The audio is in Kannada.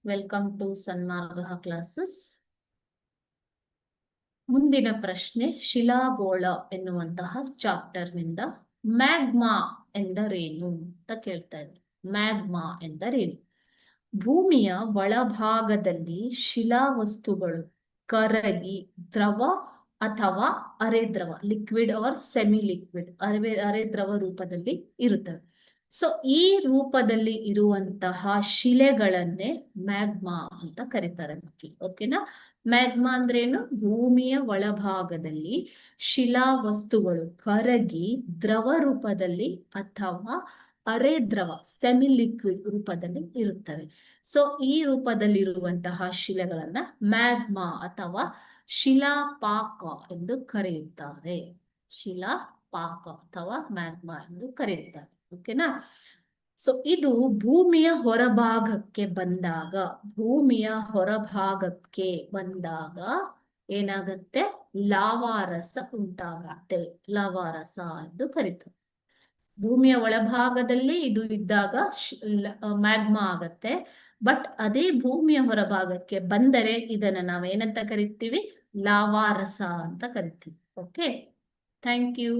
Welcome to Sanmarga classes. ಮುಂದಿನ ಪ್ರಶ್ನೆ ಶಿಲಾಗೋಳ ಎನ್ನುವಂತಹ ಚಾಪ್ಟರ್ ನಿಂದ ಮ್ಯಾಗ್ಮಾ ಎಂದರೇನು ಅಂತ ಕೇಳ್ತಾ ಇದ್ರು. ಮ್ಯಾಗ್ಮಾ ಎಂದರೇನು? ಭೂಮಿಯ ಒಳಭಾಗದಲ್ಲಿ ಶಿಲಾವಸ್ತುಗಳು ಕರಗಿ ದ್ರವ ಅಥವಾ ಅರೆದ್ರವ, ಲಿಕ್ವಿಡ್ ಆರ್ ಸೆಮಿ ಲಿಕ್ವಿಡ್, ಅರೆದ್ರವ ರೂಪದಲ್ಲಿ ಇರುತ್ತವೆ. ಸೊ ಈ ರೂಪದಲ್ಲಿ ಇರುವಂತಹ ಶಿಲೆಗಳನ್ನೇ ಮ್ಯಾಗ್ಮಾ ಅಂತ ಕರೀತಾರೆ ಮಕ್ಕಳು. ಓಕೆನಾ? ಮ್ಯಾಗ್ಮಾ ಅಂದ್ರೇನು? ಭೂಮಿಯ ಒಳಭಾಗದಲ್ಲಿ ಶಿಲಾವಸ್ತುಗಳು ಕರಗಿ ದ್ರವ ರೂಪದಲ್ಲಿ ಅಥವಾ ಅರೆದ್ರವ ಸೆಮಿ ಲಿಕ್ವಿಡ್ ರೂಪದಲ್ಲಿ ಇರುತ್ತವೆ. ಸೊ ಈ ರೂಪದಲ್ಲಿರುವಂತಹ ಶಿಲೆಗಳನ್ನ ಮ್ಯಾಗ್ಮಾ ಅಥವಾ ಶಿಲಾಪಾಕ ಎಂದು ಕರೆಯುತ್ತಾರೆ. ಶಿಲಾಪಾಕ ಅಥವಾ ಮ್ಯಾಗ್ಮಾ ಎಂದು ಕರೆಯುತ್ತಾರೆ. ಓಕೆನಾ? ಸೊ ಇದು ಭೂಮಿಯ ಹೊರಭಾಗಕ್ಕೆ ಬಂದಾಗ ಏನಾಗತ್ತೆ? ಲಾವಾರಸ ಉಂಟಾಗತ್ತೆ. ಲಾವಾರಸ ಎಂದು ಕರೀತಾರೆ. ಭೂಮಿಯ ಒಳಭಾಗದಲ್ಲಿ ಇದು ಇದ್ದಾಗ ಮ್ಯಾಗ್ಮಾ ಆಗತ್ತೆ. ಬಟ್ ಅದೇ ಭೂಮಿಯ ಹೊರಭಾಗಕ್ಕೆ ಬಂದರೆ ಇದನ್ನ ನಾವೇನಂತ ಕರಿತೀವಿ? ಲಾವಾರಸ ಅಂತ ಕರಿತೀವಿ. Okay, thank you.